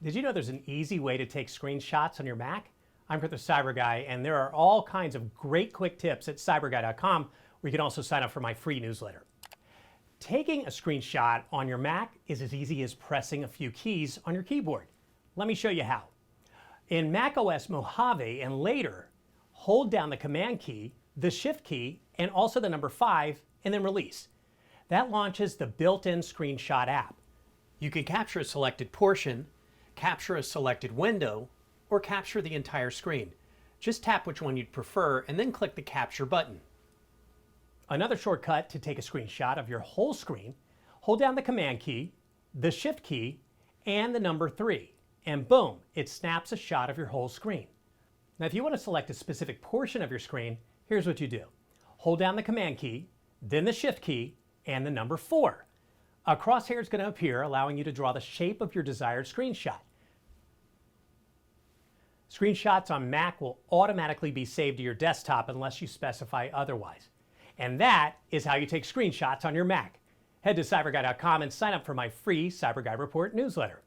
Did you know there's an easy way to take screenshots on your Mac? I'm the CyberGuy, and there are all kinds of great quick tips at cyberguy.com, where you can also sign up for my free newsletter. Taking a screenshot on your Mac is as easy as pressing a few keys on your keyboard. Let me show you how. In macOS Mojave and later, hold down the Command key, the Shift key, and also the number 5, and then release. That launches the built-in screenshot app. You can capture a selected portion, capture a selected window, or capture the entire screen. Just tap which one you'd prefer and then click the capture button. Another shortcut to take a screenshot of your whole screen, hold down the Command key, the Shift key, and the number 3, and boom, it snaps a shot of your whole screen. Now if you want to select a specific portion of your screen, here's what you do. Hold down the Command key, then the Shift key, and the number 4. A crosshair is going to appear, allowing you to draw the shape of your desired screenshot. Screenshots on Mac will automatically be saved to your desktop unless you specify otherwise. And that is how you take screenshots on your Mac. Head to cyberguy.com and sign up for my free CyberGuy Report newsletter.